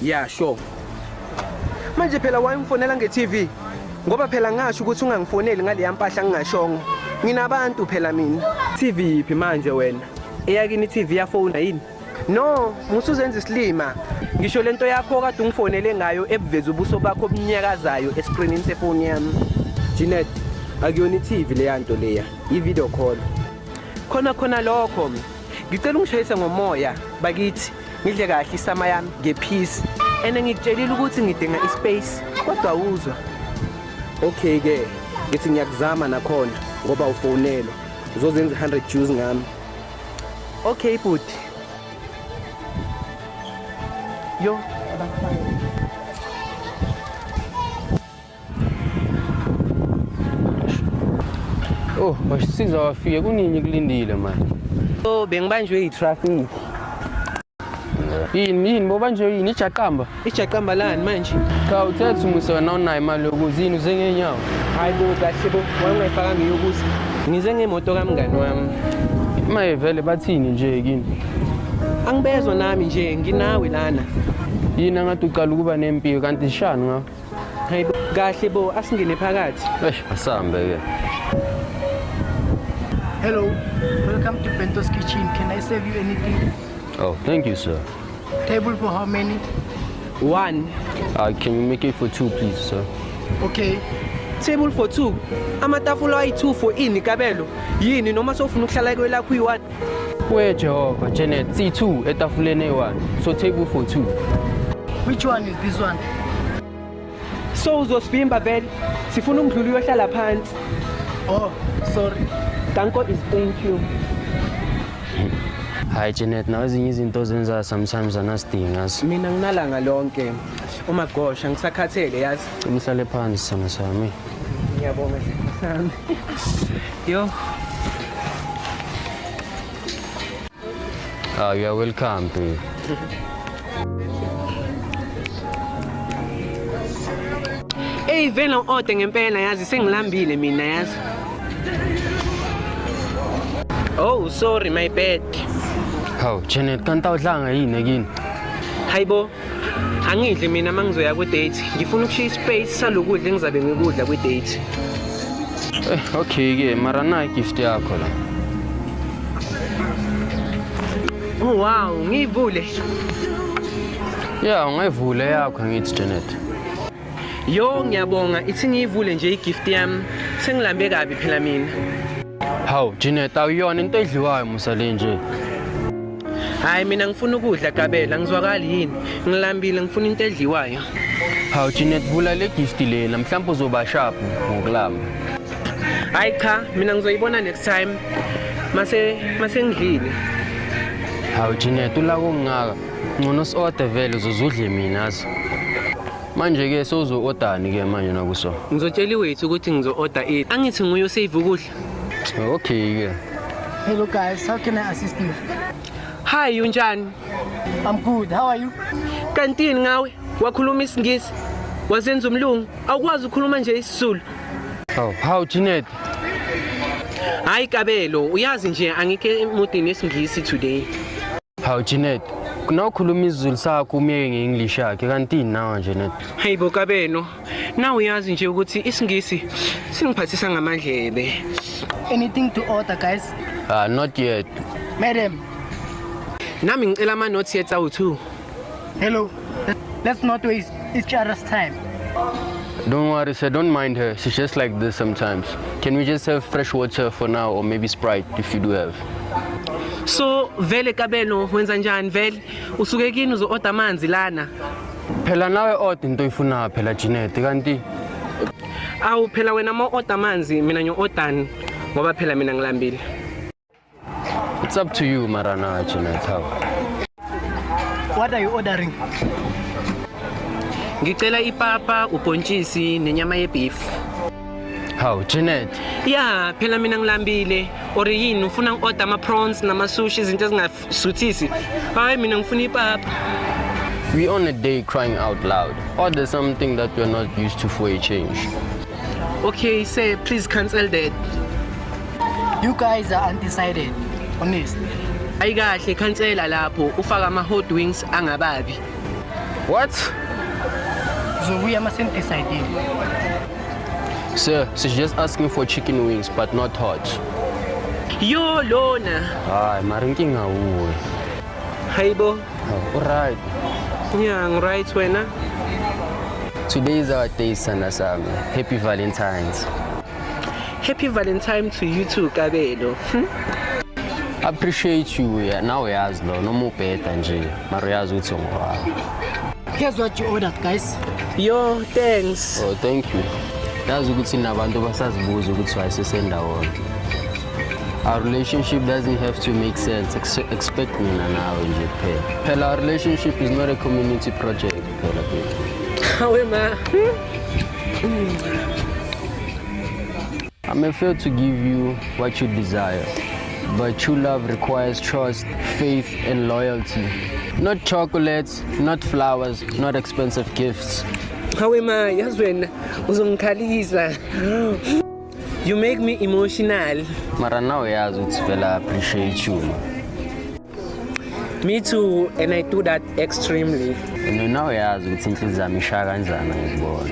Yeah, sure. Manje phela wayemfonela nge-TV ngoba phela ngasho ukuthi ungangifoneli ngale mpahla ngingashongo. Nginabantu phela mina. TV iphi manje wena? Eyakini TV yafona yini? No, musuzenza isilima. Ngisho lento yakho kade ungifonele ngayo ebuveza ubuso bakho obunyakazayo escreenini sefoni yami. Jeanette, akuyona i-TV le yanto leya, i-video call. Khona lokho. Ngicela ungishayise ngomoya bakithi. Ngidle kahle isama yami ngepeace. Ene ngikutshelile ukuthi ngidinga ispace kodwa uzwa. Okay ke, ngithi ngiyakuzama nakhona ngoba ufonelwa. Uzozenza 100 Jews ngami. Okay bhuti. Yo, oh, masisiza wafika kunini kulindile manje. Oh, bengibanjwe i-traffic. Yini bobanjwe yini Ijaqamba lani manje? Cha uthethe umusa wena unayo imali yokuzini uze ngenyawo. Hayi bo kahle bo, wangayifaka ngiyokuza. Ngize ngemoto kamngani wami. Maye vele bathini nje kini? Angibezwa nami nje nginawe lana. Yini ngathi uqala ukuba nempilo kanti shani ngawo? Hayi bo kahle bo asingene phakathi. Asambe ke. Hello, welcome to Bento's Kitchen. Can I serve you anything? Oh, thank you, sir. Table for how many? 1. Can you make it for 2, please, sir? Okay. Table for 2. Amatafula ayi-2 for ini kabelo. Yini noma sofuna ukuhlala kwelakho uyi-1? We Jehovah, Janet, C2 etafuleni e1. So table for 2. Which one is this one? So uzosivimba vele. Sifuna ungidlula uyohlala phansi. Oh, sorry. Danko is thank you. Hi Janet, nawe ezinye izinto zenza sometimes anasidinga. Mina nginalanga lonke. Oh my gosh, angisakhathele yazi. Umhlale phansi sana sami. Ngiyabonga sami. Yo. You are welcome, babe. Hey, vela ode ngempela yazi sengilambile mina yazi. Oh, sorry, my bad. Hawu, Janet, kanti awudlanga yini kini? Hayibo. Angidle mina mangizoya kwe-date. Ngifuna ukushiya ispace salokudla engizabe ngikudla kwe-date. Okay ke, mara na gift yakho la. Oh wow, ngivule. Yeah, ungayivule yakho ngithi Janet. Yo, ngiyabonga. Ithi ngiyivule nje igift yami. Sengilambe kabi phela mina. Hawu, Janet, awuyona into edliwayo musa le nje. Hayi mina ngifuna ukudla kabela, ngizwakali yini? Ngilambile ngifuna into edliwayo. Hawu Janet, vula le gift lena, mhlawumbe uzoba sharp ngokulamba. Hayi cha, mina ngizoyibona next time. Mase ngidlile. Hawu Janet, ulako ngaka. Ngono si-order vele uzozudle mina azi. Manje ke sozo-ordani ke manje nakuso. Ngizotshela iwethu ukuthi ngizo-order it. Angithi nguye save ukudla. Okay ke. Hello guys, how can I assist you? Hi, unjani? I'm good. How are you? Kantini ngawe? Wakhuluma isingisi? Wazenza umlungu? Awukwazi ukukhuluma nje isiZulu? Hawu Janet. Hayi kabelo, uyazi nje angike emudini esingisi today. Hawu Janet, kunawukhuluma isiZulu sakho umiyeke nge-English yakhe kanti nawe Janet. Hayibo kabelo, na uyazi nje ukuthi isingisi singiphathisa ngamandlebe. Anything to order, guys? Not yet. Madam. Nami ngicela ama notes yethu awu2. Hello. Let's not waste each other's time. Don't worry, sir. Don't mind her. She's just like this sometimes. Can we just have fresh water for now or maybe Sprite if you do have? So vele kabelo wenza njani vele? Usuke kini uzo-order amanzi lana? Phela nawe order into oyifuna phela Janet kanti Awu phela wena ma-order amanzi mina ngiyo-ordani ngoba phela mina ngilambile. it's up to you marana Janet. How? What are you ordering? Ngicela ipapa, ubhontshisi nenyama yebeef. Hawu Janet, Ya, phela mina ngilambile. Or yini ufuna ngi-order ama-prawns nama-sushi izinto ezingasuthisi? Hayi mina ngifuna ipapa. we on a day crying out loud. Order something that we're not used to for a change. Okay, sir, please cancel that. You guys are undecided. Honest. Ayi kahle cancela lapho ufaka ama-hot wings angababi. What? So we must decide. Sir, she's just asking for chicken wings, but not hot. Yo lona. Hayi, mara inkinga uwe. Hayibo. Alright. Yeah, right wena. Today is our day, Sana Sami. Happy Valentine's. Happy Valentine to you too, Kabelo. Appreciate you. Yeah. Now uyazi lo noma ubheda nje, mara uyazi ukuthi ungwawo. Here's what you ordered, guys. Yo, thanks. Oh, thank you. Yazi ukuthi nabantu basazibuza ukuthi wayesesendawona. Our relationship doesn't have to make sense. Expect mina nawe nje kuphela. Phela our relationship is not a community project. Phela baby. Hawe ma. I may fail to give you what you desire, but true love requires trust, faith, and loyalty. Not chocolates, not flowers, not expensive gifts. Hawe ma, yazi wena uzongikhalisa. You make me emotional. Mara now uyazi ukuthi vela appreciate you. Me too, and I do that extremely. And now uyazi ukuthi inhliziyo yami ishaya kanjani ngikubona.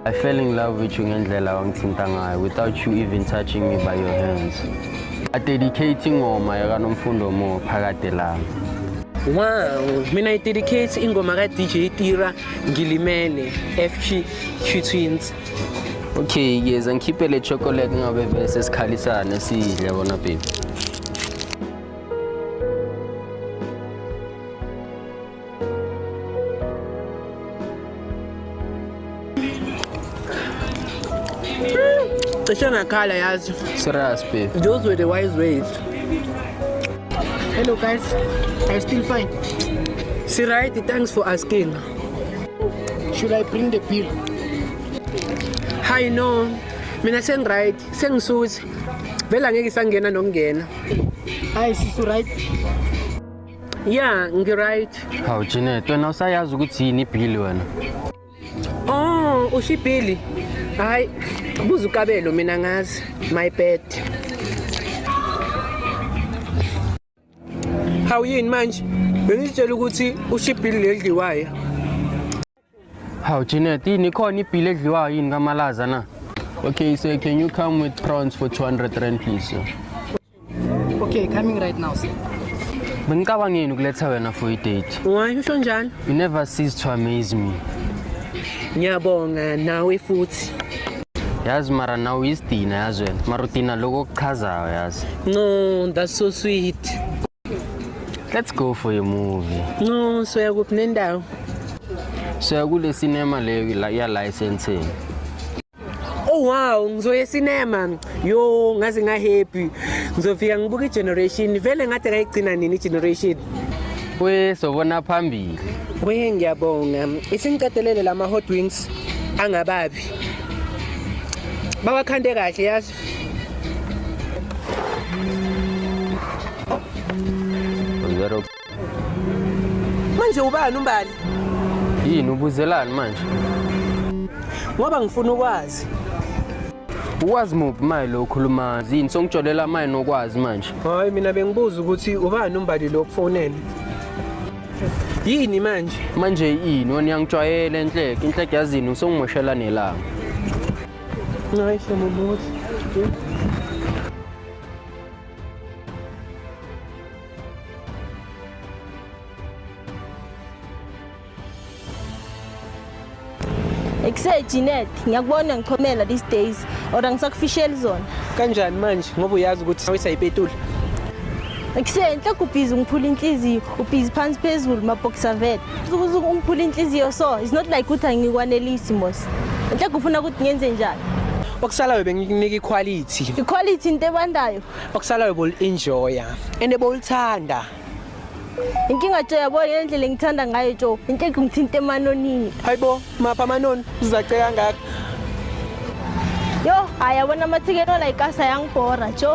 I fell in love with you ngendlela wangithinta ngayo without you even touching me by your hands. I dedicate ingoma yakaNomfundo Mo phakade lami. Wow, mina I dedicate ingoma ka DJ Tira Ngilimele FG Twins. Okay, yes, ngikhiphe le chocolate ngabe bese sikhalisane sidle bona baby. Cishe ngakhala yazi. Serious babe. Those were the wise ways. Hello, guys. Are you still fine? See right, thanks for asking. Should I bring the bill? Hi no, mina right, sengisuthi. Vela ngeke sangena nokungena. Hi, is you right? Yeah, ngi-right. Hawu Janet, wena usayazi ukuthi yini ibill wena? Oh, ushibhili. Hayi, buza uKabelo mina ngazi. My bad. How yini manje? Bengitshela ukuthi ushibhili ledliwayo. Hawu Janet, yini khona ibill edliwayo yini kaMalaza na? Okay, so can you come with prawns for 200 rand please? Sir? Okay, coming right now, sir. Bengicabangeni ukuletha wena for a date. Why usho njalo? You never cease to amaze me. Ngiyabonga nawe futhi. Yazi mara nawe isidina yazi wena. Mara udina lokho kuchazayo yazi. No, that's so sweet. Let's go for a movie. No, soya kuphi nendawo? So kule cinema leyo ya licensing. Oh wow, ngizoya cinema. Yo, ngaze ngahappy. Ngizofika ngibuka igeneration. Vele ngathi ngayigcina nini igeneration. We sobona phambili. We ngiyabonga. Isengicatelele lama hot wings angababi. Bawakhande kahle yazi. Uzero. Manje ubani umbali? Yini ubuzelani manje? Ngoba ngifuna ukwazi. Ukwazi muphi manje lo khuluma yini songijolela manje nokwazi manje? Hayi mina bengibuza ukuthi ubani umbali lo kufonela. Yini manje? Manje yini wena ngijwayele inhleke yazini usongimoshela nelanga. Hayi semubuza. Ekusay Janet, ngiyakubona ngikhomela these days. Ora ngisakufishela zona. Kanjani manje ngoba uyazi ukuthi awusayipetula? Ekusay inhle kubhizi ngiphula inhliziyo, ubhizi phansi phezulu maboxer vet. Ukuze ungiphula inhliziyo so, it's not like ukuthi angikwanelisi mos. Inhle kufuna ukuthi ngenze njani? Okusalayo bengikunika equality. Equality into ebandayo. Okusalayo bol enjoya ende bolithanda. Inkinga nje yabona indlela engithanda ngayo jo. Inhle ngithinte emanonini. Hayibo, mapha amanoni uzaceka ngakho. Yo, ayabona amathiketi olayikasa yangibhora jo.